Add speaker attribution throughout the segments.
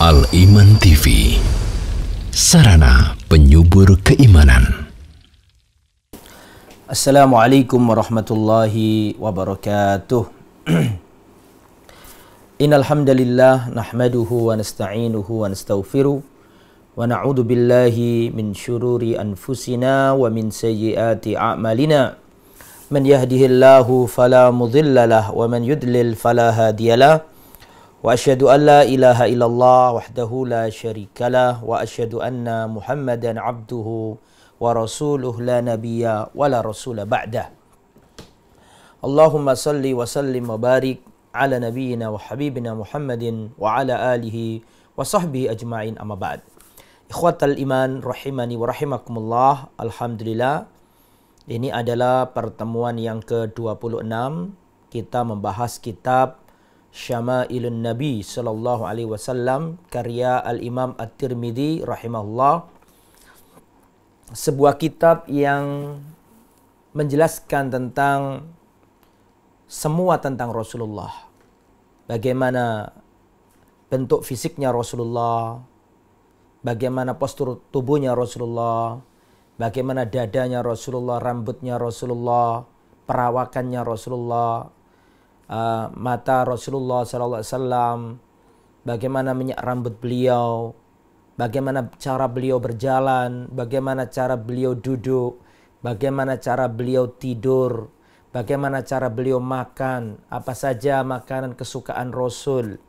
Speaker 1: Al-Iman TV, sarana penyubur keimanan.
Speaker 2: Assalamualaikum warahmatullahi wabarakatuh. Innal hamdalillah nahmaduhu wa nasta'inuhu wa nastaghfiruh wa na'udzu billahi min syururi anfusina wa min sayyiati a'malina. Man yahdihillahu fala mudhillalah wa man yudlil fala hadiyalah. Wa asyhadu an la ilaha illallah wahdahu la syarikalah wa asyhadu anna Muhammadan abduhu wa rasuluh la nabiyya wa la rasula ba'dah. Allahumma salli wa sallim wa barik ala nabiyyina wa habibina Muhammadin wa ala alihi wa sahbihi ajma'in, amma ba'd. Ikhwatal iman rahimani wa rahimakumullah. Alhamdulillah, ini adalah pertemuan yang ke-26. Kita membahas kitab Syama'ilun Nabi sallallahu alaihi wasallam karya Al-Imam At-Tirmidzi rahimahullah. Sebuah kitab yang menjelaskan tentang semua tentang Rasulullah. Bagaimana bentuk fisiknya Rasulullah, bagaimana postur tubuhnya Rasulullah, bagaimana dadanya Rasulullah, rambutnya Rasulullah, perawakannya Rasulullah, mata Rasulullah SAW, bagaimana minyak rambut beliau, bagaimana cara beliau berjalan, bagaimana cara beliau duduk, bagaimana cara beliau tidur, bagaimana cara beliau makan, apa saja makanan kesukaan Rasul.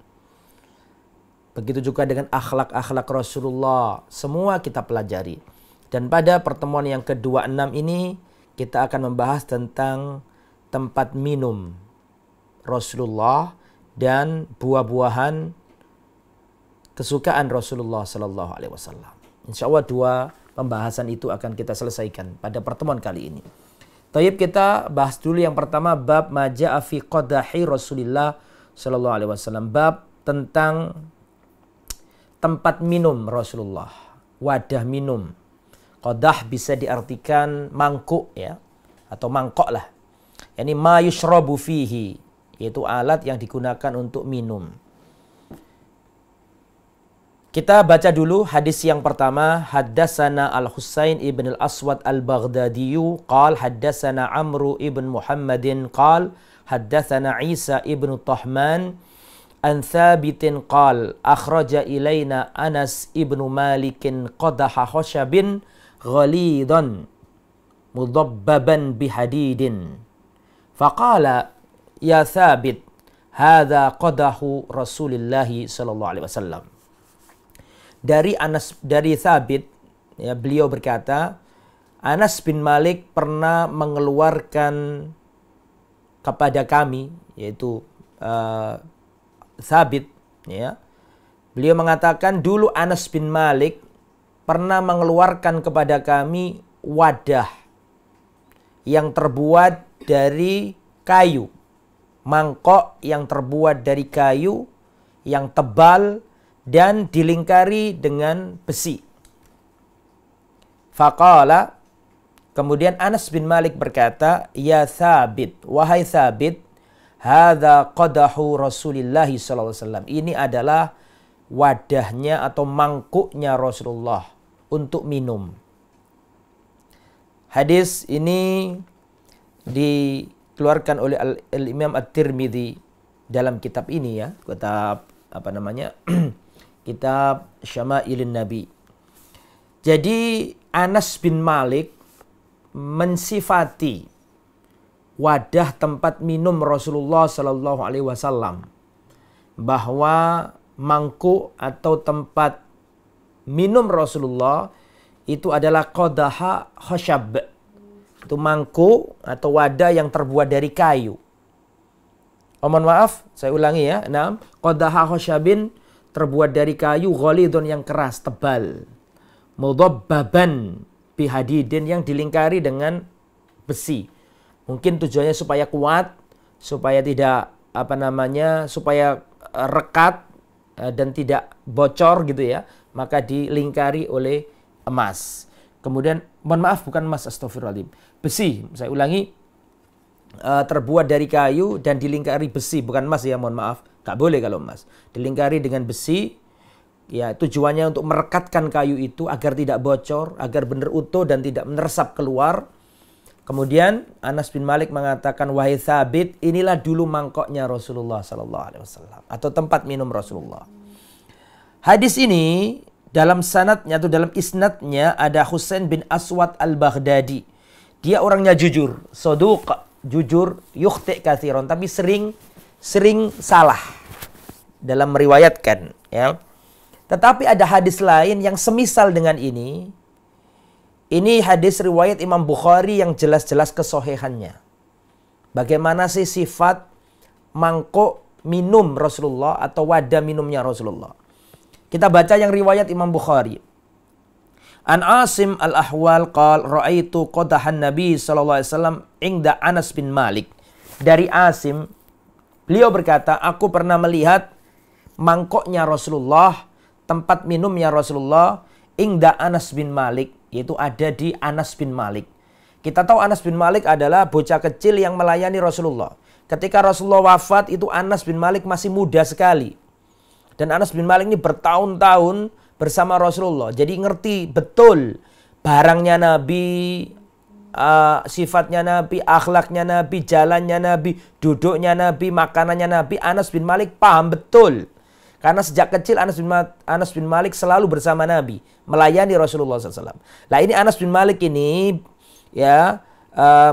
Speaker 2: Begitu juga dengan akhlak-akhlak Rasulullah, semua kita pelajari. Dan pada pertemuan yang ke-26 ini kita akan membahas tentang tempat minum Rasulullah dan buah-buahan kesukaan Rasulullah sallallahu alaihi wasallam. Insyaallah dua pembahasan itu akan kita selesaikan pada pertemuan kali ini. Tayyib, kita bahas dulu yang pertama, bab maja'a fi qadahi Rasulillah sallallahu alaihi wasallam. Bab tentang tempat minum Rasulullah, wadah minum. Qadah bisa diartikan mangkuk ya, atau mangkok lah. Yani ma yushrabu fihi, yaitu alat yang digunakan untuk minum. Kita baca dulu hadis yang pertama. Haddatsana Al-Husain ibn Al-Aswad Al-Baghdadiyu qal haddatsana Amru ibn Muhammadin qal haddatsana Isa ibn Tahman an Thabitin qal akhraja ilaina Anas ibn Malikin qadaha khashabin ghalidan mudabbaban bihadidin faqala ya Thabit, hadza qadahu Rasulillah sallallahu alaihi wasallam. Dari Thabit ya, beliau berkata, Anas bin Malik pernah mengeluarkan kepada kami, yaitu Thabit ya. Beliau mengatakan dulu Anas bin Malik pernah mengeluarkan kepada kami wadah yang terbuat dari kayu, mangkok yang terbuat dari kayu yang tebal dan dilingkari dengan besi. Faqala, kemudian Anas bin Malik berkata, ya Thabit, wahai Thabit, hadza qadahu Rasulillah sallallahu alaihi wasallam. Ini adalah wadahnya atau mangkuknya Rasulullah untuk minum. Hadis ini dikeluarkan oleh Al-Imam At-Tirmidzi dalam kitab ini ya, kitab kitab Syama'ilun Nabi. Jadi Anas bin Malik mensifati wadah tempat minum Rasulullah sallallahu alaihi wasallam bahwa mangkuk atau tempat minum Rasulullah itu adalah qadaha khashab. Itu mangkuk atau wadah yang terbuat dari kayu. Oh, mohon maaf, saya ulangi ya. Nah, qadaha khashabin, terbuat dari kayu, ghalidun yang keras, tebal. Mudabbaban bihadidin, yang dilingkari dengan besi. Mungkin tujuannya supaya kuat, supaya tidak supaya rekat dan tidak bocor gitu ya. Maka dilingkari oleh emas. Kemudian, mohon maaf, bukan emas, astagfirullahaladzim. Besi, saya ulangi, terbuat dari kayu dan dilingkari besi, bukan emas ya, mohon maaf. Gak boleh kalau emas. Dilingkari dengan besi, Ya, tujuannya untuk merekatkan kayu itu agar tidak bocor, agar benar utuh dan tidak meresap keluar. Kemudian Anas bin Malik mengatakan, wahai Thabit, inilah dulu mangkoknya Rasulullah sallallahu alaihi wasallam atau tempat minum Rasulullah. Hadis ini dalam sanadnya atau dalam isnadnya ada Husain bin Aswad al-Baghdadi. Dia orangnya jujur, saduq, jujur, yukhti' katsiran, tapi sering salah dalam meriwayatkan, ya. Tetapi ada hadis lain yang semisal dengan ini. Ini hadis riwayat Imam Bukhari yang jelas-jelas kesohihannya. Bagaimana sih sifat mangkok minum Rasulullah atau wadah minumnya Rasulullah. Kita baca yang riwayat Imam Bukhari. An Asim al-Ahwal qal ra'aitu qadahan Nabi sallallahu alaihi wasallam inda Anas bin Malik. Dari Asim, beliau berkata, aku pernah melihat mangkoknya Rasulullah, tempat minumnya Rasulullah, inda Anas bin Malik, yaitu ada di Anas bin Malik. Kita tahu Anas bin Malik adalah bocah kecil yang melayani Rasulullah. Ketika Rasulullah wafat, itu Anas bin Malik masih muda sekali. Dan Anas bin Malik ini bertahun-tahun bersama Rasulullah. Jadi ngerti betul barangnya Nabi, sifatnya Nabi, akhlaknya Nabi, jalannya Nabi, duduknya Nabi, makanannya Nabi. Anas bin Malik paham betul. Karena sejak kecil Anas bin Malik selalu bersama Nabi, melayani Rasulullah SAW. Nah, ini Anas bin Malik ini ya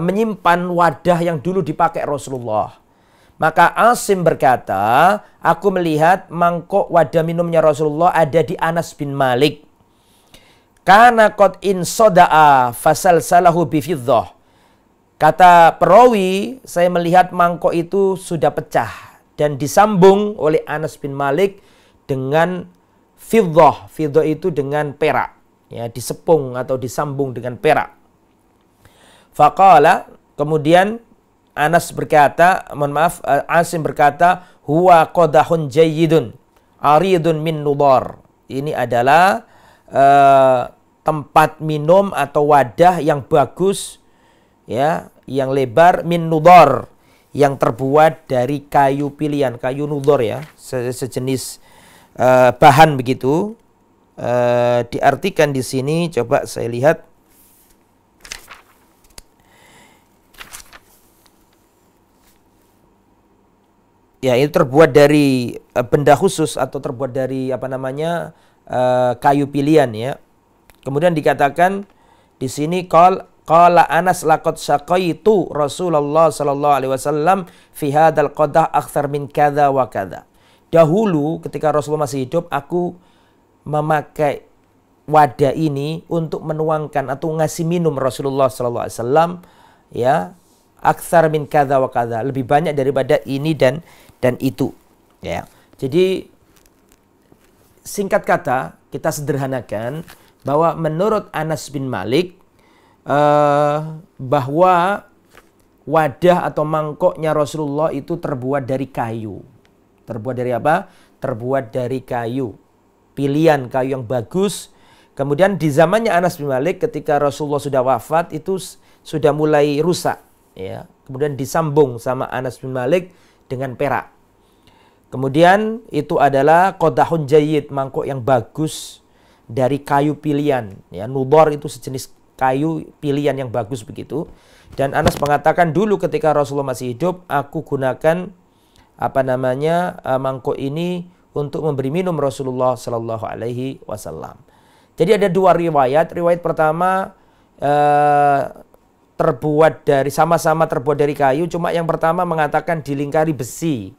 Speaker 2: menyimpan wadah yang dulu dipakai Rasulullah. Maka Asim berkata, aku melihat mangkok wadah minumnya Rasulullah ada di Anas bin Malik. Karena qad in soda'a fasal salahu bifiddah. Kata perawi, saya melihat mangkok itu sudah pecah dan disambung oleh Anas bin Malik dengan fiddah. Fiddah itu dengan perak, ya, disepung atau disambung dengan perak. Faqala, kemudian Anas berkata, Asim berkata, huwa qadahun jayyidun aridun min nudar. Ini adalah tempat minum atau wadah yang bagus, ya, yang lebar, min nudar, yang terbuat dari kayu pilihan, kayu nudor, ya, sejenis bahan begitu. Diartikan di sini, coba saya lihat. Ya, itu terbuat dari benda khusus atau terbuat dari kayu pilihan, ya. Kemudian dikatakan di sini qala Anas laqad saqaitu Rasulullah sallallahu alaihi wasallam fi hadzal qadah aktsar min kadza wa kadza. Dahulu ketika Rasulullah masih hidup, aku memakai wadah ini untuk menuangkan atau ngasih minum Rasulullah sallallahu alaihi wasallam, ya, aktsar min kadza wa kadza, lebih banyak daripada ini dan itu, ya. Jadi singkat kata, kita sederhanakan bahwa menurut Anas bin Malik bahwa wadah atau mangkoknya Rasulullah itu terbuat dari kayu. Terbuat dari apa? Terbuat dari kayu pilihan, kayu yang bagus. Kemudian di zamannya Anas bin Malik, ketika Rasulullah sudah wafat, itu sudah mulai rusak, ya. Kemudian disambung sama Anas bin Malik dengan perak. Kemudian itu adalah qadahun jayyid, mangkok yang bagus dari kayu pilihan, ya. Nudor itu sejenis kayu pilihan yang bagus begitu. Dan Anas mengatakan, dulu ketika Rasulullah masih hidup, aku gunakan mangkok ini untuk memberi minum Rasulullah sallallahu alaihi wasallam. Jadi ada dua riwayat. Riwayat pertama sama-sama terbuat dari kayu, cuma yang pertama mengatakan dilingkari besi.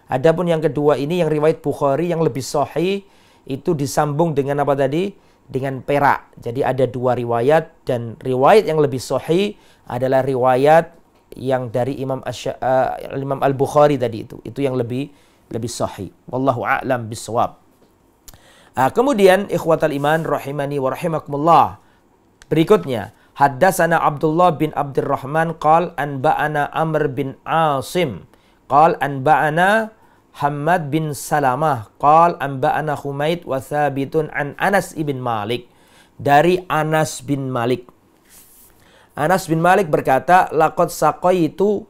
Speaker 2: Adapun yang kedua ini, yang riwayat Bukhari yang lebih sahih, itu disambung dengan apa tadi? Dengan perak. Jadi ada dua riwayat, dan riwayat yang lebih sahih adalah riwayat yang dari Imam Al-Bukhari tadi itu yang lebih sahih. Wallahu a'lam bissawab. Kemudian ikhwatal iman rahimani wa rahimakumullah. Berikutnya, haddatsana Abdullah bin Abdurrahman qal anba'ana Amr bin Asim qal anba'ana Hammad bin Salamah qal anba'ana Humaid wa Thabitun an Anas ibn Malik. Dari Anas bin Malik. Anas bin Malik berkata, laqad saqaitu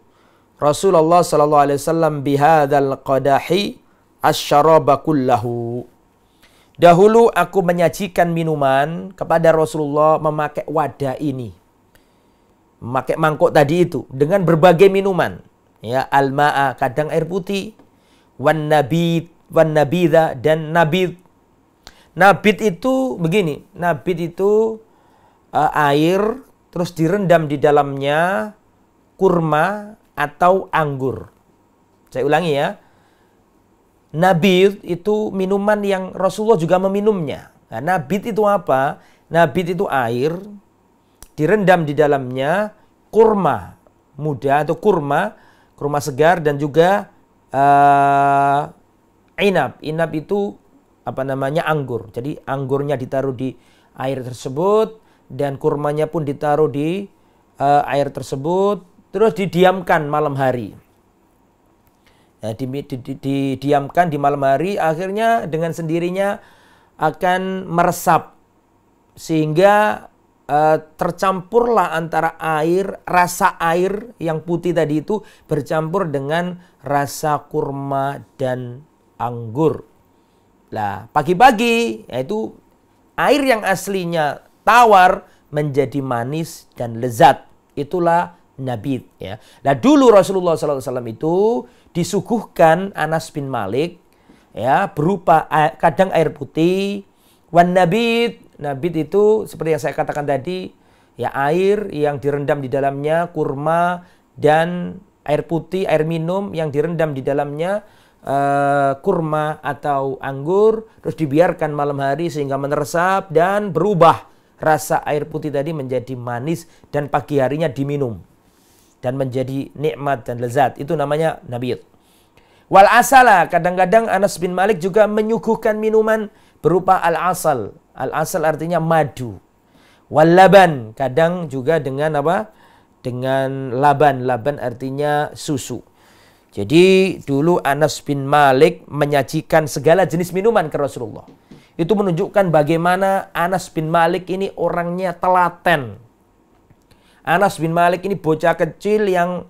Speaker 2: Rasulullah sallallahu alaihi wasallam bihadzal qadahi asy-syaraba kullahu. Dahulu aku menyajikan minuman kepada Rasulullah memakai wadah ini. Memakai mangkok tadi itu dengan berbagai minuman. Ya, al-ma'a, kadang air putih, wan nabidha, dan nabid. Nabid itu begini, nabid itu air terus direndam di dalamnya kurma atau anggur. Saya ulangi ya. Nabid itu minuman yang Rasulullah juga meminumnya. Nah, nabid itu apa? Nabid itu air direndam di dalamnya kurma muda atau kurma segar, dan juga inab. Inab itu apa namanya, anggur. Jadi anggurnya ditaruh di air tersebut dan kurmanya pun ditaruh di air tersebut, terus didiamkan malam hari. Ya, didiamkan di malam hari, akhirnya dengan sendirinya akan meresap sehingga tercampurlah antara air, rasa air yang putih tadi itu bercampur dengan rasa kurma dan anggur. Lah, pagi-pagi yaitu air yang aslinya tawar menjadi manis dan lezat. Itulah nabid ya. Nah, dulu Rasulullah SAW itu disuguhkan Anas bin Malik ya berupa kadang air putih, wan nabid. Nabid itu seperti yang saya katakan tadi, ya air yang direndam di dalamnya kurma, dan air putih, air minum yang direndam di dalamnya kurma atau anggur, terus dibiarkan malam hari sehingga meresap dan berubah rasa air putih tadi menjadi manis, dan pagi harinya diminum dan menjadi nikmat dan lezat. Itu namanya nabid. Wal asala, kadang-kadang Anas bin Malik juga menyuguhkan minuman berupa al-asal. Al-asal artinya madu. Wal laban, kadang juga dengan apa? Dengan laban. Laban artinya susu. Jadi dulu Anas bin Malik menyajikan segala jenis minuman ke Rasulullah. Itu menunjukkan bagaimana Anas bin Malik ini orangnya telaten. Anas bin Malik ini bocah kecil yang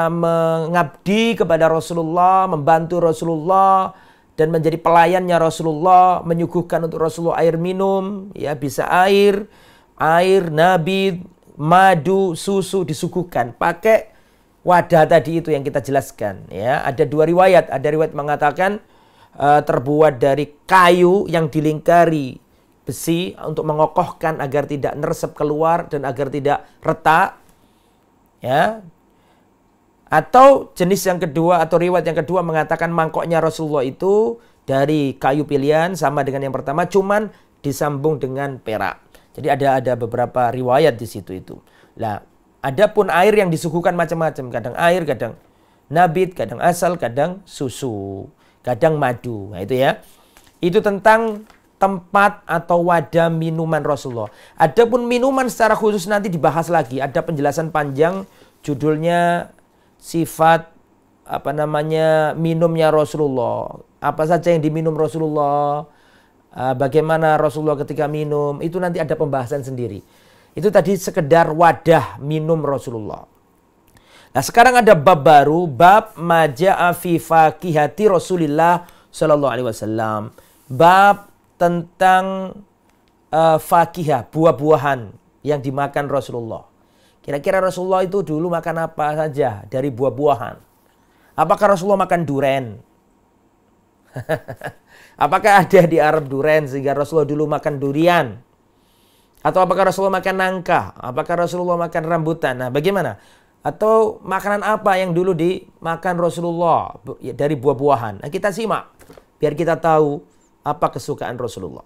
Speaker 2: mengabdi kepada Rasulullah, membantu Rasulullah, dan menjadi pelayannya Rasulullah, menyuguhkan untuk Rasulullah air minum, ya bisa air, nabid, madu, susu disuguhkan pakai wadah tadi itu yang kita jelaskan. Ya, ada dua riwayat. Ada riwayat mengatakan terbuat dari kayu yang dilingkari besi untuk mengokohkan agar tidak nersep keluar dan agar tidak retak. Ya. Atau jenis yang kedua atau riwayat yang kedua mengatakan mangkoknya Rasulullah itu dari kayu pilihan sama dengan yang pertama, cuman disambung dengan perak. Jadi ada beberapa riwayat di situ itu. Lah, adapun air yang disuguhkan macam-macam, kadang air, kadang nabid, kadang asal, kadang susu, kadang madu. Nah, itu ya. Itu tentang tempat atau wadah minuman Rasulullah. Adapun minuman secara khusus nanti dibahas lagi. Ada penjelasan panjang, judulnya sifat minumnya Rasulullah. Apa saja yang diminum Rasulullah, bagaimana Rasulullah ketika minum, itu nanti ada pembahasan sendiri. Itu tadi sekedar wadah minum Rasulullah. Nah, sekarang ada bab baru, bab maja'a fi fakihati Rasulillah sallallahu alaihi wasallam. Bab tentang fakihah, buah-buahan yang dimakan Rasulullah. Kira-kira Rasulullah itu dulu makan apa saja dari buah-buahan? Apakah Rasulullah makan duren? Apakah ada di Arab duren sehingga Rasulullah dulu makan durian? Atau apakah Rasulullah makan nangka? Apakah Rasulullah makan rambutan? Nah, bagaimana? Atau makanan apa yang dulu dimakan Rasulullah dari buah-buahan? Nah, kita simak biar kita tahu apa kesukaan Rasulullah.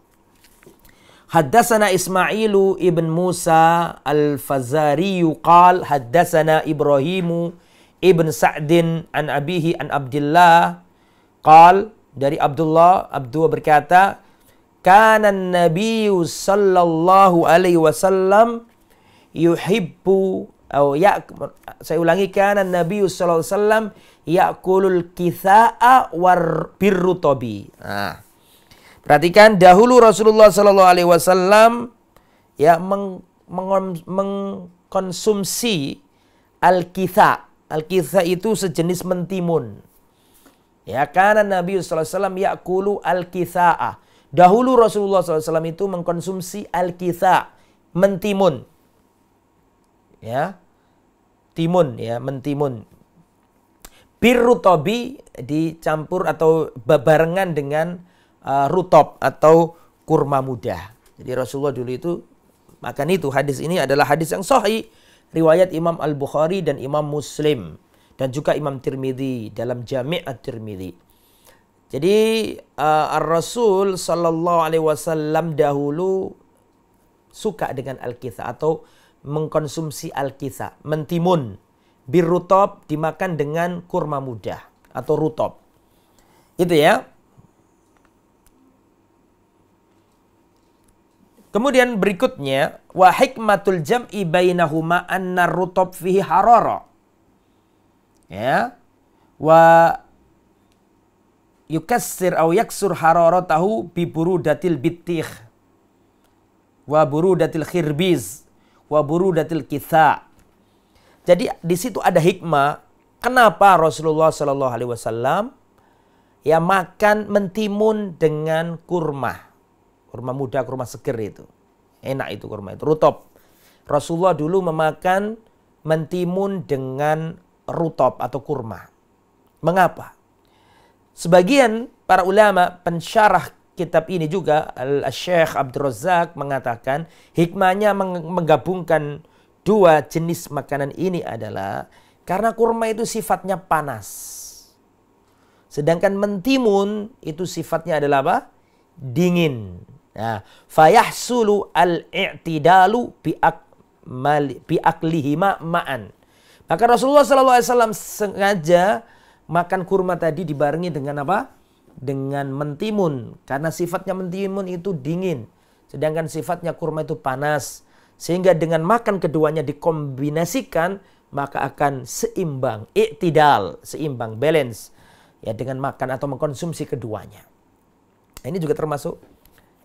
Speaker 2: Haddatsana Ismailu ibn Musa al-Fazari qal haddatsana Ibrahimu ibn Sa'din an abihi an Abdullah qal, dari Abdullah berkata, kana an-nabiy sallallahu alaihi wasallam yuhibbu saya ulangi, kana an-nabiy sallallahu alaihi wasallam ya'kulul kitha'a war birrutabi. Nah, perhatikan, dahulu Rasulullah sallallahu alaihi wasallam ya mengkonsumsi al-kitha. Al-kitha itu sejenis mentimun. Ya, karena Nabi sallallahu alaihi wasallam ya'kulu al-kitha'a. Dahulu Rasulullah SAW itu mengkonsumsi al-kitha, mentimun. Ya, timun ya, mentimun. Birrutobi dicampur atau barengan dengan rutob atau kurma muda. Jadi Rasulullah dulu itu makan itu. Hadis ini adalah hadis yang sahih, riwayat Imam Al-Bukhari dan Imam Muslim dan juga Imam Tirmidzi dalam Jami' At-Tirmidzi. Jadi Rasul sallallahu alaihi wasallam dahulu suka dengan al-kitha atau mengkonsumsi al-kitha, mentimun. Birrutob dimakan dengan kurma muda atau rutob. Itu ya. Kemudian berikutnya, wa hikmatul jam'i bainahuma anna rutob fihi harara. Ya. Wa yukassir au yaksur hararatahu bi burudatil bitikh. Wa burudatil khirbiz. Wa burudatil kitha. Jadi di situ ada hikmah kenapa Rasulullah Shallallahu Alaihi Wasallam ya makan mentimun dengan kurma muda, kurma seger itu enak itu kurma itu rutob. Rasulullah dulu memakan mentimun dengan rutob atau kurma. Mengapa? Sebagian para ulama pensyarah kitab ini juga Al-Syekh Abdul Razak mengatakan hikmahnya menggabungkan dua jenis makanan ini adalah karena kurma itu sifatnya panas. Sedangkan mentimun itu sifatnya adalah apa? Dingin. Nah, fayahsulu al-i'tidalu biaklihima ma'an. Maka Rasulullah SAW sengaja makan kurma tadi dibarengi dengan apa? Dengan mentimun. Karena sifatnya mentimun itu dingin. Sedangkan sifatnya kurma itu panas. Sehingga dengan makan keduanya dikombinasikan maka akan seimbang, i'tidal, seimbang, balance ya dengan makan atau mengkonsumsi keduanya. Ini juga termasuk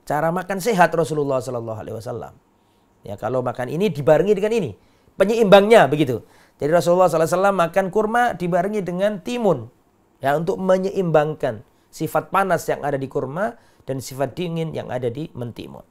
Speaker 2: cara makan sehat Rasulullah Sallallahu Alaihi Wasallam. Ya kalau makan ini dibarengi dengan ini, penyeimbangnya begitu. Jadi Rasulullah Sallallahu Alaihi Wasallam makan kurma dibarengi dengan timun ya untuk menyeimbangkan sifat panas yang ada di kurma dan sifat dingin yang ada di mentimun.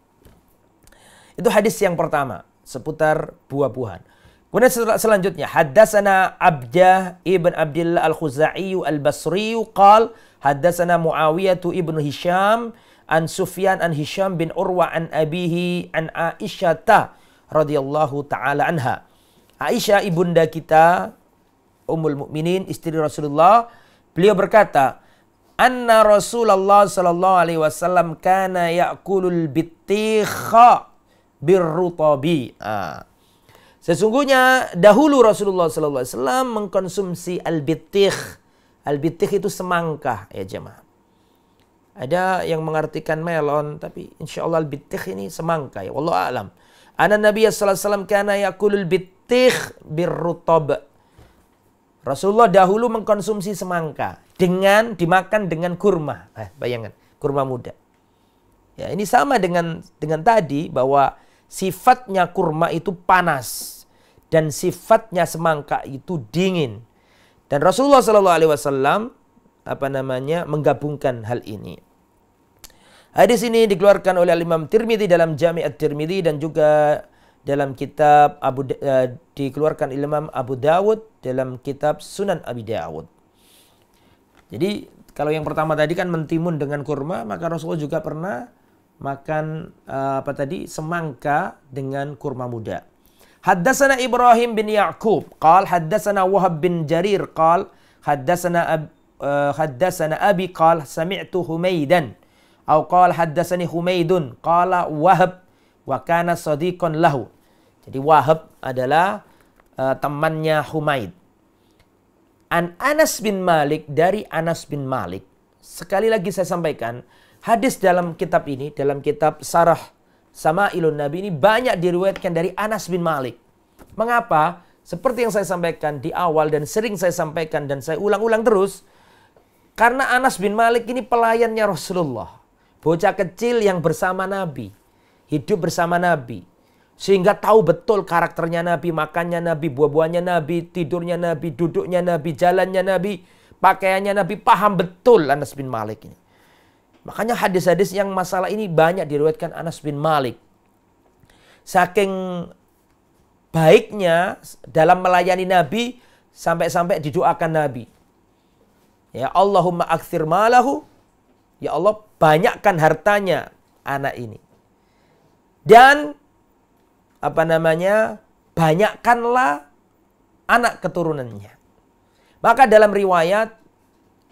Speaker 2: Itu hadis yang pertama seputar buah-buahan. Kemudian selanjutnya haddatsana Abdah ibn Abdullah al-Khuzai al-Basri qal haddatsana Muawiyah ibn Hisham an Sufyan an Hisham bin Urwa an abihi an Aisyah radhiyallahu taala anha. Aisyah ibunda kita Ummul Mukminin istri Rasulullah, beliau berkata, anna Rasulullah sallallahu alaihi wasallam kana ya'kulul bitikha birrutabi. Sesungguhnya dahulu Rasulullah sallallahu alaihi wasallam mengkonsumsi al-bitikh. Al-bitikh itu semangka ya jemaah. Ada yang mengartikan melon tapi insyaallah al-bitikh ini semangka ya wallahu a'lam. Anna Nabi sallallahu alaihi wasallam kana ya'kulul bitikh birrutab. Rasulullah dahulu mengkonsumsi semangka dengan dimakan dengan kurma. Bayangkan, kurma muda. Ya, ini sama dengan tadi bahwa sifatnya kurma itu panas dan sifatnya semangka itu dingin. Dan Rasulullah SAW menggabungkan hal ini. Hadis ini dikeluarkan oleh Imam Tirmidzi dalam Jami' At-Tirmidzi dan juga dalam kitab dikeluarkan Imam Abu Dawud dalam kitab Sunan Abi Dawud. Jadi kalau yang pertama tadi kan mentimun dengan kurma, maka Rasulullah juga pernah makan semangka dengan kurma muda. Haddatsana Ibrahim bin Ya'qub qal haddatsana Wahab bin Jarir qal haddatsana Abi qal sami'tu Humaidan atau qal haddatsani Humaidun qala Wahab wa kana sadiqan lahu. Jadi Wahab adalah temannya Humaid. An Anas bin Malik, dari Anas bin Malik. Sekali lagi saya sampaikan, hadis dalam kitab ini, dalam kitab Sarah Sama'ilun Nabi ini banyak diriwayatkan dari Anas bin Malik. Mengapa? Seperti yang saya sampaikan di awal dan sering saya sampaikan dan saya ulang-ulang terus. Karena Anas bin Malik ini pelayannya Rasulullah. Bocah kecil yang bersama Nabi. Hidup bersama Nabi. Sehingga tahu betul karakternya Nabi, makannya Nabi, buah-buahnya Nabi, tidurnya Nabi, duduknya Nabi, jalannya Nabi, pakaiannya Nabi. Paham betul Anas bin Malik ini. Makanya hadis-hadis yang masalah ini banyak diriwayatkan Anas bin Malik. Saking baiknya dalam melayani Nabi, sampai-sampai didoakan Nabi. Ya Allahumma akthir malahu. Ya Allah, banyakkan hartanya anak ini. Dan banyakkanlah anak keturunannya. Maka dalam riwayat,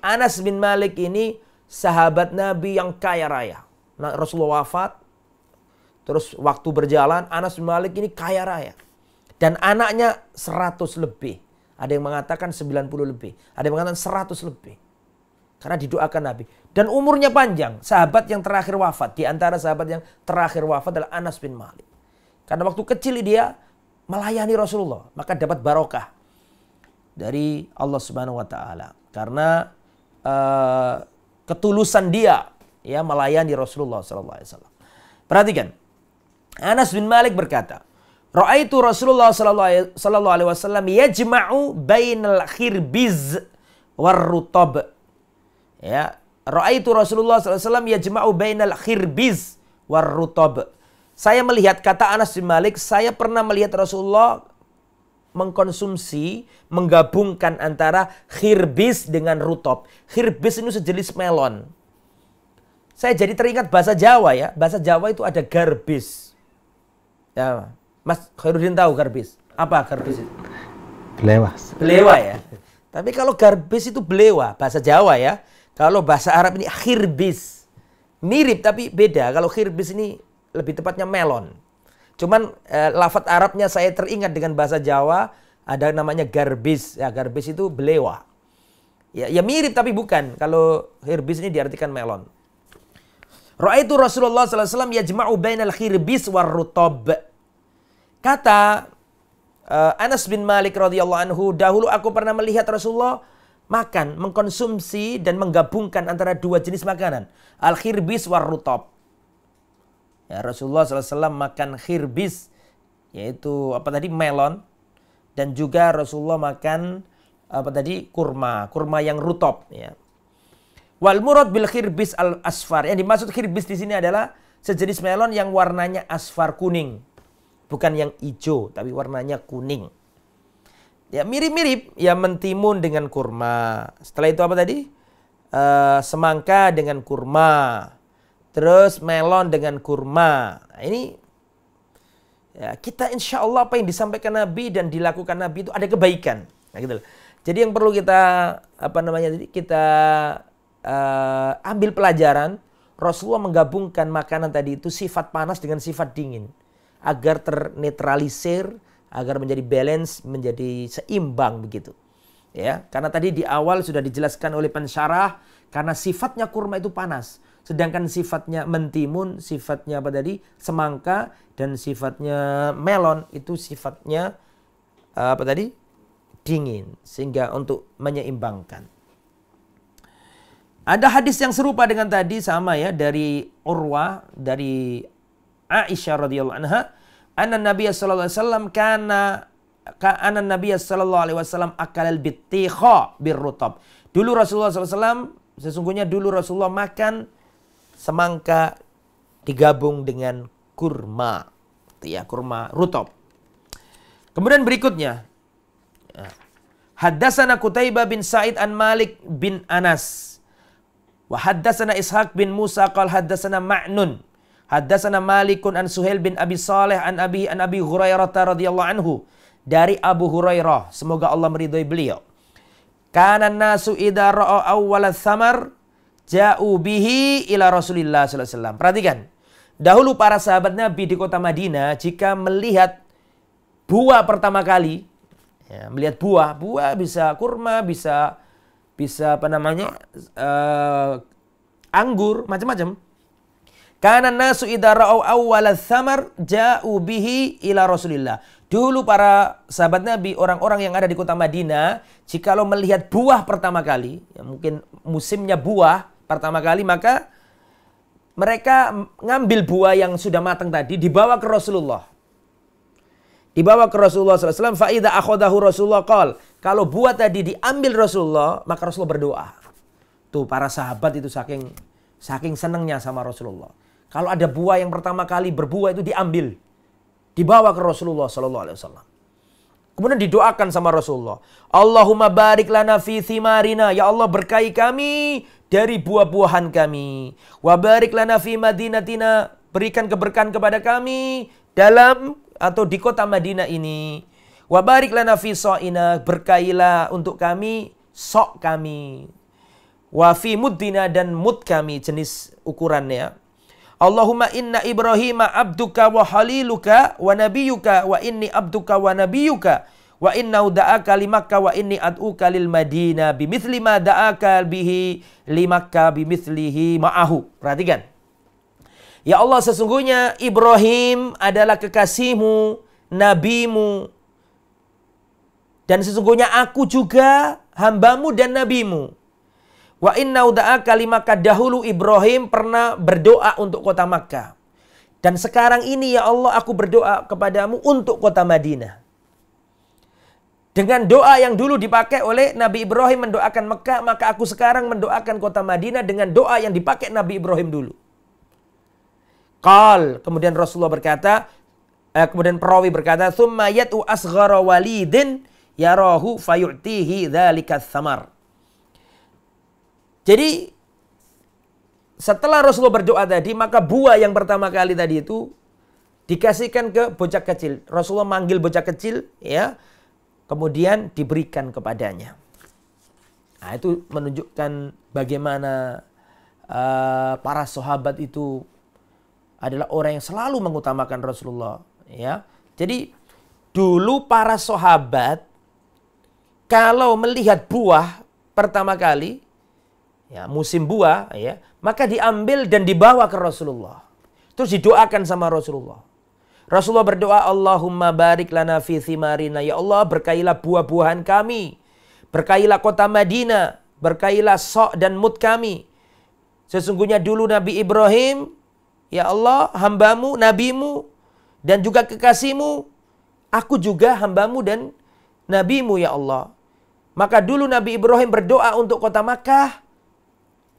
Speaker 2: Anas bin Malik ini sahabat Nabi yang kaya raya. Nah, Rasulullah wafat, terus waktu berjalan, Anas bin Malik ini kaya raya. Dan anaknya 100 lebih. Ada yang mengatakan 90 lebih. Ada yang mengatakan 100 lebih. Karena didoakan Nabi. Dan umurnya panjang. Sahabat yang terakhir wafat. Di antara sahabat yang terakhir wafat adalah Anas bin Malik. Karena waktu kecil dia melayani Rasulullah. Maka dapat barokah dari Allah Subhanahu wa Ta'ala. Karena ketulusan dia ya melayani Rasulullah SAW. Perhatikan. Anas bin Malik berkata, Ra'aitu Rasulullah sallallahu alaihi wasallam yajma'u bainal khirbiz warrutab. Ya, Ra'aitu Rasulullah sallallahu alaihi wasallam yajma'u bainal khirbiz warrutab. Saya melihat, kata Anas bin Malik, saya pernah melihat Rasulullah mengkonsumsi, menggabungkan antara khirbiz dengan rutab. Khirbiz itu sejenis melon. Saya jadi teringat bahasa Jawa ya. Bahasa Jawa itu ada garbis. Ya, Mas Khairuddin tahu garbis? Apa garbis itu?
Speaker 3: Belewa.
Speaker 2: Belewa ya. Tapi kalau garbis itu belewa, bahasa Jawa ya. Kalau bahasa Arab ini khirbis. Mirip tapi beda. Kalau khirbis ini lebih tepatnya melon. Cuman lafadz Arabnya saya teringat dengan bahasa Jawa, ada namanya garbis. Ya, garbis itu belewa. Ya mirip tapi bukan. Kalau khirbis ini diartikan melon. Ra'aitu Rasulullah sallallahu alaihi wasallam yajma'u bainal khirbis warrutab. Kata Anas bin Malik radhiyallahu anhu, dahulu aku pernah melihat Rasulullah makan, mengkonsumsi dan menggabungkan antara dua jenis makanan, al-khirbis warrutab. Ya, Rasulullah SAW makan khirbis, yaitu melon, dan juga Rasulullah makan kurma yang rutab. Ya. Wal murad bil khirbis al asfar. Yang dimaksud khirbis di sini adalah sejenis melon yang warnanya asfar kuning. Bukan yang hijau, tapi warnanya kuning. Ya mirip-mirip, ya mentimun dengan kurma. Setelah itu apa tadi? Semangka dengan kurma. Terus melon dengan kurma. Nah, ini ya, kita insya Allah apa yang disampaikan Nabi dan dilakukan Nabi itu ada kebaikan. Nah, gitu. Jadi yang perlu kita kita ambil pelajaran, Rasulullah menggabungkan makanan tadi itu sifat panas dengan sifat dingin. Agar ternetralisir, agar menjadi balance, menjadi seimbang begitu. Ya, karena tadi di awal sudah dijelaskan oleh pensyarah, karena sifatnya kurma itu panas, sedangkan sifatnya mentimun, sifatnya semangka, dan sifatnya melon itu sifatnya dingin, sehingga untuk menyeimbangkan. Ada hadis yang serupa dengan tadi, sama ya, dari Urwah, dari Aisyah radhiyallahu anha, anna Nabiy sallallahu alaihi wasallam akal al-bittikha birrutab. Dulu Rasulullah SAW, sesungguhnya dulu Rasulullah makan semangka digabung dengan kurma. Ya, kurma rutab. Kemudian berikutnya, haddatsana Qutaibah bin Sa'id an Malik bin Anas. Wa haddatsana Ishaq bin Musa qala haddatsana Ma'nun. Haddatsana Malikun an Suhail bin Abi Saleh an Abi Hurairah radhiyallahu anhu, dari Abu Hurairah, semoga Allah meridhai beliau. Kana nasu idza ra'a awwal thamar ja'u bihi ila Rasulillah sallallahu alaihi wasallam. Perhatikan. Dahulu para sahabat Nabi di kota Madinah jika melihat buah pertama kali, ya, melihat buah bisa kurma, bisa anggur, macam-macam. Kana nasu idza ra'au awwal thamar ja'u bihi ila Rasulillah. Dulu para sahabat Nabi, orang-orang yang ada di kota Madinah, jikalau melihat buah pertama kali, ya mungkin musimnya buah pertama kali, maka mereka ngambil buah yang sudah matang tadi, dibawa ke Rasulullah. Dibawa ke Rasulullah SAW. Fa idza akhadahu Rasulullah qala. Kalau buah tadi diambil Rasulullah, maka Rasulullah berdoa. Tuh para sahabat itu saking Saking senangnya sama Rasulullah. Kalau ada buah yang pertama kali berbuah itu diambil, dibawa ke Rasulullah SAW. Kemudian didoakan sama Rasulullah. Allahumma barik lana fi thimarina. Ya Allah, berkahi kami dari buah-buahan kami. Wa barik lana fi madinatina. Berikan keberkahan kepada kami dalam atau di kota Madinah ini. Wa barik lana fi so'ina. Berkahilah untuk kami sok kami. Wa fi muddina, dan mud kami, jenis ukurannya. Allahumma inna Ibrahim abduka wa haliluka wa nabiyuka wa inni abduka wa nabiyuka wa inna da'aka limakka wa inni ad'uka lil Madinah bimithli ma da'aka bihi limakka bimithlihi ma'ahu. Perhatikan. Ya Allah, sesungguhnya Ibrahim adalah kekasihmu, nabimu, dan sesungguhnya aku juga hambamu dan nabimu. Wa inna uda'aka limaka, dahulu Ibrahim pernah berdoa untuk kota Makkah. Dan sekarang ini ya Allah, aku berdoa kepadamu untuk kota Madinah. Dengan doa yang dulu dipakai oleh Nabi Ibrahim mendoakan Makkah, maka aku sekarang mendoakan kota Madinah dengan doa yang dipakai Nabi Ibrahim dulu. Kemudian Rasulullah berkata, kemudian perawi berkata, "Tsumma yat'u asghara walidin yarahu fayu'tihi dzalikas samar." Jadi setelah Rasulullah berdoa tadi, maka buah yang pertama kali tadi itu dikasihkan ke bocah kecil. Rasulullah manggil bocah kecil, ya, kemudian diberikan kepadanya. Nah, itu menunjukkan bagaimana para sahabat itu adalah orang yang selalu mengutamakan Rasulullah. Ya, jadi dulu para sahabat kalau melihat buah pertama kali, ya, musim buah, ya, maka diambil dan dibawa ke Rasulullah. Terus didoakan sama Rasulullah. Rasulullah berdoa, Allahumma barik lana fi thimarina. Ya Allah, berkailah buah-buahan kami. Berkailah kota Madinah. Berkailah sok dan mud kami. Sesungguhnya dulu Nabi Ibrahim, ya Allah, hambamu, nabimu, dan juga kekasihmu. Aku juga hambamu dan nabimu, ya Allah. Maka dulu Nabi Ibrahim berdoa untuk kota Makkah.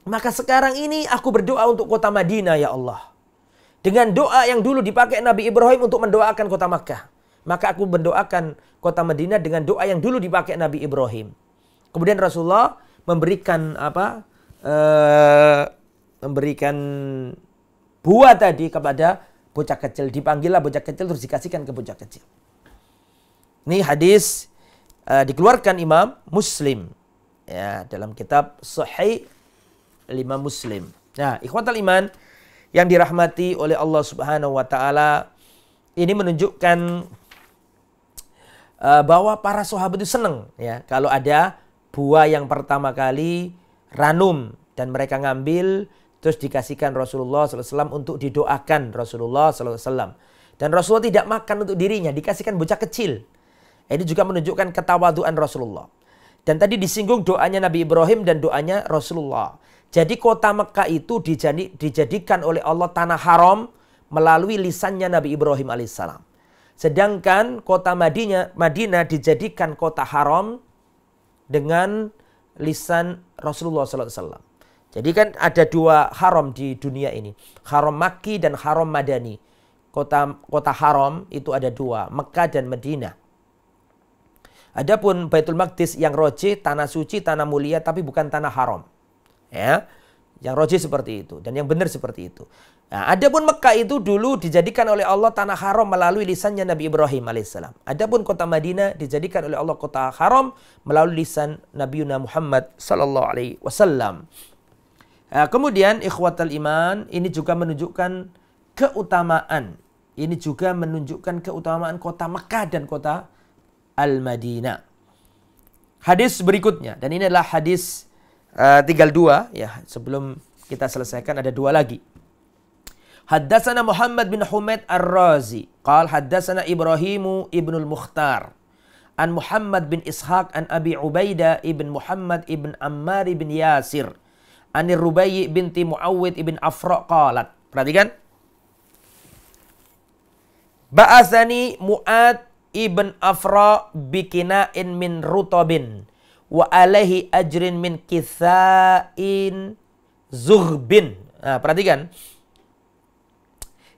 Speaker 2: Maka sekarang ini aku berdoa untuk kota Madinah, ya Allah. Dengan doa yang dulu dipakai Nabi Ibrahim untuk mendoakan kota Makkah, maka aku mendoakan kota Madinah dengan doa yang dulu dipakai Nabi Ibrahim. Kemudian Rasulullah memberikan memberikan buah tadi kepada bocah kecil. Dipanggillah bocah kecil, terus dikasihkan ke bocah kecil. Ini hadis dikeluarkan Imam Muslim, ya, dalam kitab Sahih Imam Muslim. Nah, ikhwatal iman yang dirahmati oleh Allah Subhanahu wa taala, ini menunjukkan bahwa para sahabat itu senang, ya, kalau ada buah yang pertama kali ranum dan mereka ngambil terus dikasihkan Rasulullah SAW untuk didoakan Rasulullah SAW. Dan Rasulullah tidak makan untuk dirinya, dikasihkan bocah kecil. Ini juga menunjukkan ketawaduan Rasulullah. Dan tadi disinggung doanya Nabi Ibrahim dan doanya Rasulullah. Jadi kota Mekah itu dijadikan oleh Allah tanah haram melalui lisannya Nabi Ibrahim alaihissalam. Sedangkan kota Madinah dijadikan kota haram dengan lisan Rasulullah SAW. Jadi kan ada dua haram di dunia ini. Haram Makki dan haram Madani. Kota haram itu ada dua, Mekah dan Madinah. Adapun Baitul Maqdis yang roji, tanah suci, tanah mulia, tapi bukan tanah haram. Ya, yang roji seperti itu dan yang benar seperti itu. Nah, adapun Mekah itu dulu dijadikan oleh Allah tanah haram melalui lisannya Nabi Ibrahim alaihissalam. Adapun kota Madinah dijadikan oleh Allah kota haram melalui lisan Nabi Muhammad sallallahu alaihi wasallam. Nah, kemudian ikhwatal iman, ini juga menunjukkan keutamaan. Ini juga menunjukkan keutamaan kota Mekah dan kota Al-Madinah. Hadis berikutnya, dan ini adalah hadis tinggal dua, ya, sebelum kita selesaikan ada dua lagi. Haddatsana Muhammad bin Humaid Ar-Razi qala haddatsana Ibrahimu ibnul Mukhtar an Muhammad bin Ishaq an Abi Ubaidah ibn Muhammad ibn Ammar ibn Yasir an Rubayyi binti Muawwid ibn Afra qalat. Perhatikan. Ba'athani Mu'ad ibn Afra bikina'in min rutabin wa alaihi ajrin min kithain zughbin. Nah, perhatikan.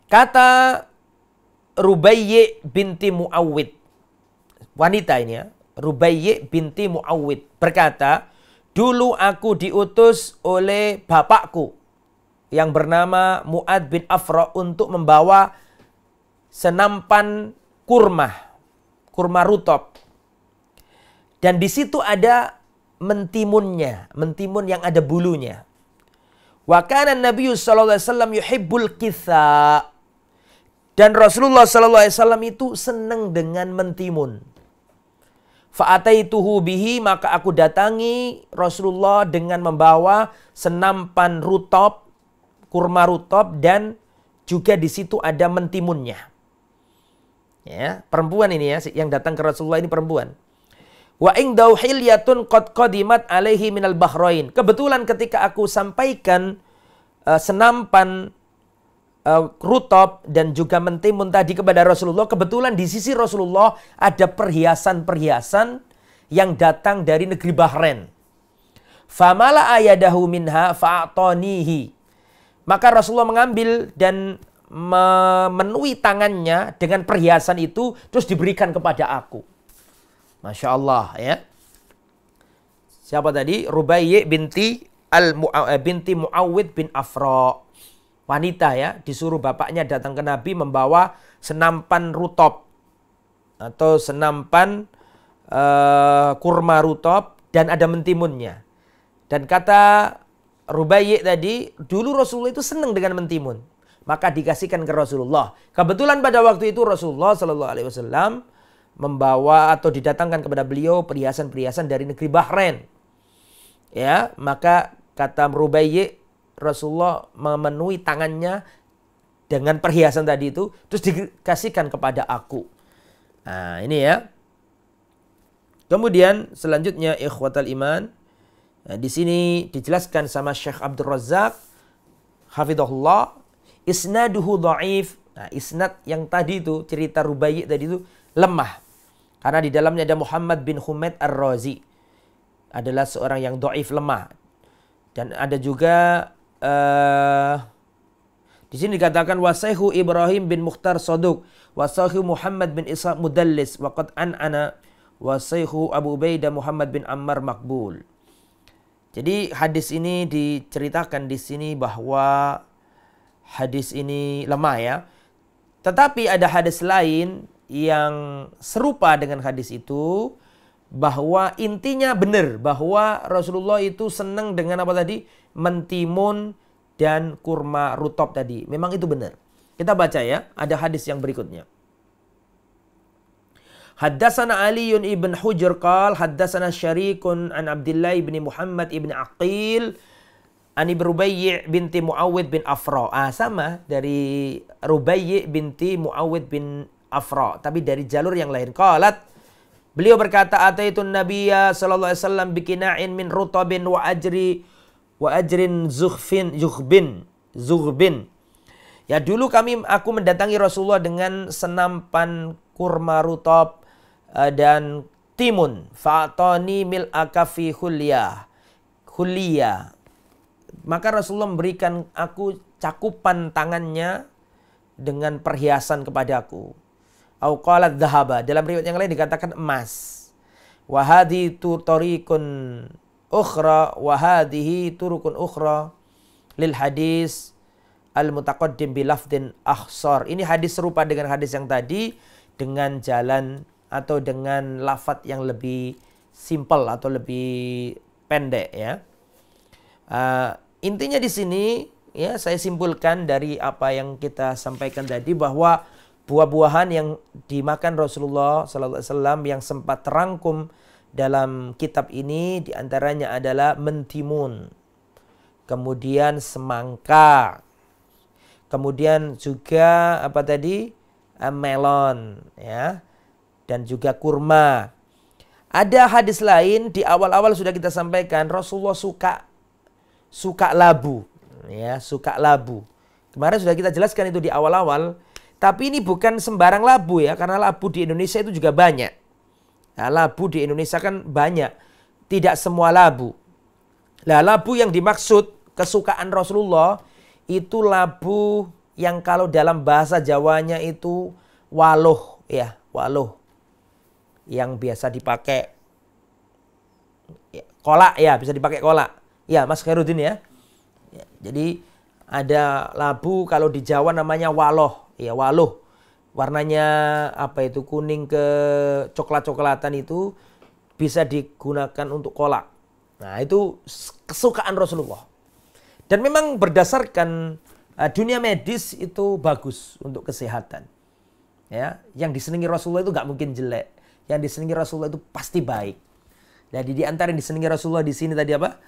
Speaker 2: Kata Rubayyi binti Muawwid. Wanita ini ya. Rubayyi binti Muawwid berkata, dulu aku diutus oleh bapakku yang bernama Mu'ad bin Afra untuk membawa senampan kurma rutob. Dan di situ ada mentimunnya, mentimun yang ada bulunya. Wa kana Nabi sallallahu alaihi wasallam yuhibbul kitha. Dan Rasulullah sallallahu alaihi wasallam itu senang dengan mentimun. Fa'ataituhu bihi, maka aku datangi Rasulullah dengan membawa senampan rutob, kurma rutob, dan juga di situ ada mentimunnya. Ya, perempuan ini ya, yang datang ke Rasulullah ini perempuan. Wa indau hilyatun qad qadimat alaihi minal bahrain. Kebetulan ketika aku sampaikan senampan rutob dan juga mentimun tadi kepada Rasulullah, kebetulan di sisi Rasulullah ada perhiasan-perhiasan yang datang dari negeri Bahrain. Famala ayadahu minha fa'atonihi. Maka Rasulullah mengambil dan memenuhi tangannya dengan perhiasan itu, terus diberikan kepada aku. Masya Allah ya. Siapa tadi? Rubayyi binti Muawwid bin Afra. Wanita ya, disuruh bapaknya datang ke Nabi membawa senampan rutob atau senampan kurma rutob dan ada mentimunnya. Dan kata Rubayyi tadi, dulu Rasulullah itu senang dengan mentimun, maka dikasihkan ke Rasulullah. Kebetulan pada waktu itu Rasulullah Shallallahu Alaihi Wasallam membawa atau didatangkan kepada beliau perhiasan-perhiasan dari negeri Bahrain. Ya, maka kata Rubayyi, Rasulullah memenuhi tangannya dengan perhiasan tadi itu, terus dikasihkan kepada aku. Nah, ini ya. Kemudian selanjutnya ikhwatal iman, di sini dijelaskan sama Syekh Abdul Razak hafizahullah, isnaduhu dhaif. Nah, isnad yang tadi itu, cerita Rubayyi tadi itu lemah. Karena di dalamnya ada Muhammad bin Humaid Ar-Razi. Adalah seorang yang dhaif, lemah. Dan ada juga di sini dikatakan wasaihu Ibrahim bin Mukhtar Saduq, wasaihu Muhammad bin Ishaq Mudallis, waqad ana wasaihu Abu Ubaidah Muhammad bin Ammar Maqbul. Jadi hadis ini diceritakan di sini bahwa hadis ini lemah ya. Tetapi ada hadis lain yang serupa dengan hadis itu, bahwa intinya benar bahwa Rasulullah itu senang dengan apa tadi? Mentimun dan kurma rutob tadi. Memang itu benar. Kita baca ya, ada hadis yang berikutnya. Haddatsana Ali ibn Hujr qal haddatsana Syarikun an Abdullah ibn Muhammad ibn Aqil an Rubayyi binti Muawwid bin Afra. Sama dari Rubayyi binti Muawwid bin Afra, tapi dari jalur yang lain. Qalat, beliau berkata, ataitun nabiyya sallallahu alaihi wasallam bikina'in min rutabin wa ajrin zughbin. Ya, dulu aku mendatangi Rasulullah dengan senampan kurma rutab dan timun. Fa'atani mil'aka fi hulliyah. Maka Rasulullah memberikan aku cakupan tangannya dengan perhiasan kepadaku. Au qalat dhahaba. Dalam riwayat yang lain dikatakan emas. Wa hadhi tariqun ukhra wa hadhihi turukun ukhra lil hadis al mutaqaddim bi lafdin akhsar. Ini hadis serupa dengan hadis yang tadi dengan jalan atau dengan lafaz yang lebih simpel atau lebih pendek ya. Intinya di sini ya, saya simpulkan dari apa yang kita sampaikan tadi bahwa buah-buahan yang dimakan Rasulullah sallallahu alaihi wasallam yang sempat terangkum dalam kitab ini diantaranya adalah mentimun, kemudian semangka, kemudian juga apa tadi, melon ya, dan juga kurma. Ada hadis lain di awal-awal sudah kita sampaikan, Rasulullah suka labu ya, suka labu. Kemarin sudah kita jelaskan itu di awal-awal. Tapi ini bukan sembarang labu ya, karena labu di Indonesia itu juga banyak. Nah, labu di Indonesia kan banyak, tidak semua labu. Nah, labu yang dimaksud kesukaan Rasulullah itu labu yang kalau dalam bahasa Jawanya itu waluh, ya, waluh. Yang biasa dipakai kolak, ya, bisa dipakai kolak. Ya, Mas Khairuddin ya. Jadi ada labu kalau di Jawa namanya waloh, ya, waluh. Warnanya apa itu, kuning ke coklat-coklatan, itu bisa digunakan untuk kolak. Nah, itu kesukaan Rasulullah. Dan memang berdasarkan dunia medis itu bagus untuk kesehatan. Ya, yang disenangi Rasulullah itu nggak mungkin jelek. Yang disenangi Rasulullah itu pasti baik. Jadi di antara yang disenangi Rasulullah di sini tadi apa?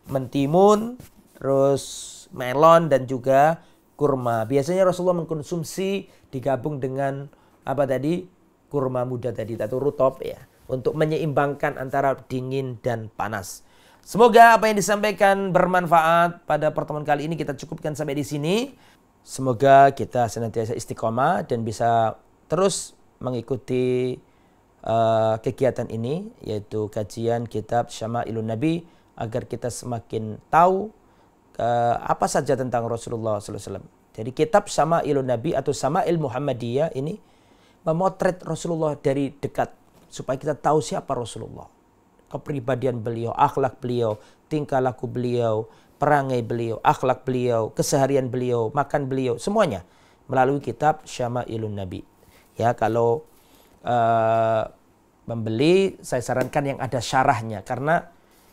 Speaker 2: Mentimun, terus melon dan juga kurma. Biasanya Rasulullah mengkonsumsi digabung dengan apa tadi? Kurma muda tadi atau rutop, ya, untuk menyeimbangkan antara dingin dan panas. Semoga apa yang disampaikan bermanfaat pada pertemuan kali ini. Kita cukupkan sampai di sini. Semoga kita senantiasa istiqomah dan bisa terus mengikuti kegiatan ini, yaitu kajian kitab Syama'ilun Nabi, agar kita semakin tahu apa saja tentang Rasulullah SAW. Jadi kitab Syama'ilun Nabi atau Syama'il Muhammadiyah ini memotret Rasulullah dari dekat supaya kita tahu siapa Rasulullah, kepribadian beliau, akhlak beliau, tingkah laku beliau, perangai beliau, akhlak beliau, keseharian beliau, makan beliau, semuanya melalui kitab Syama'ilun Nabi. Ya, kalau membeli saya sarankan yang ada syarahnya, karena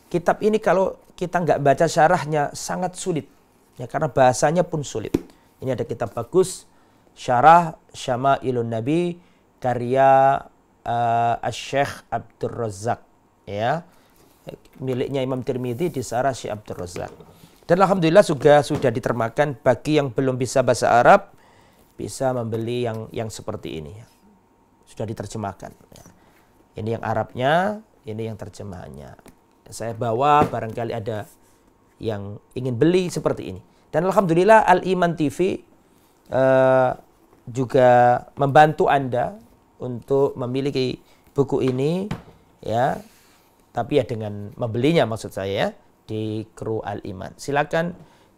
Speaker 2: kitab ini kalau kita nggak baca syarahnya sangat sulit, ya, karena bahasanya pun sulit. Ini ada kitab bagus, Syarah Syama'ilun Nabi karya Asy-Syaikh Abdul Razak, ya, miliknya Imam Tirmidzi di Syarah Syekh Abdul Razak. Dan alhamdulillah sudah diterjemahkan. Bagi yang belum bisa bahasa Arab bisa membeli yang seperti ini, ya. Sudah diterjemahkan, ya. Ini yang Arabnya, ini yang terjemahannya. Saya bawa barangkali ada yang ingin beli seperti ini. Dan alhamdulillah Al-Iman TV juga membantu Anda untuk memiliki buku ini, ya. Tapi ya dengan membelinya maksud saya, ya, di Kru Al-Iman. Silakan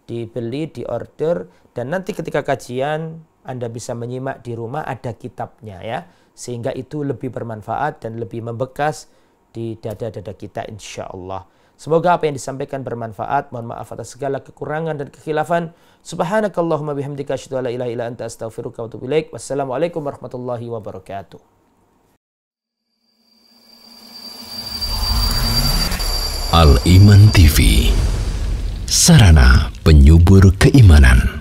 Speaker 2: dibeli, diorder, dan nanti ketika kajian Anda bisa menyimak di rumah, ada kitabnya, ya. Sehingga itu lebih bermanfaat dan lebih membekas di dada-dada kita insya Allah. Semoga apa yang disampaikan bermanfaat. Mohon maaf atas segala kekurangan dan kekhilafan. Subhanakallahumma bihamdika asyhadu an la ilaha illa anta astaghfiruka wa atubu ilaik. Wassalamualaikum warahmatullahi wabarakatuh.
Speaker 1: Al-Iman TV, sarana penyubur keimanan.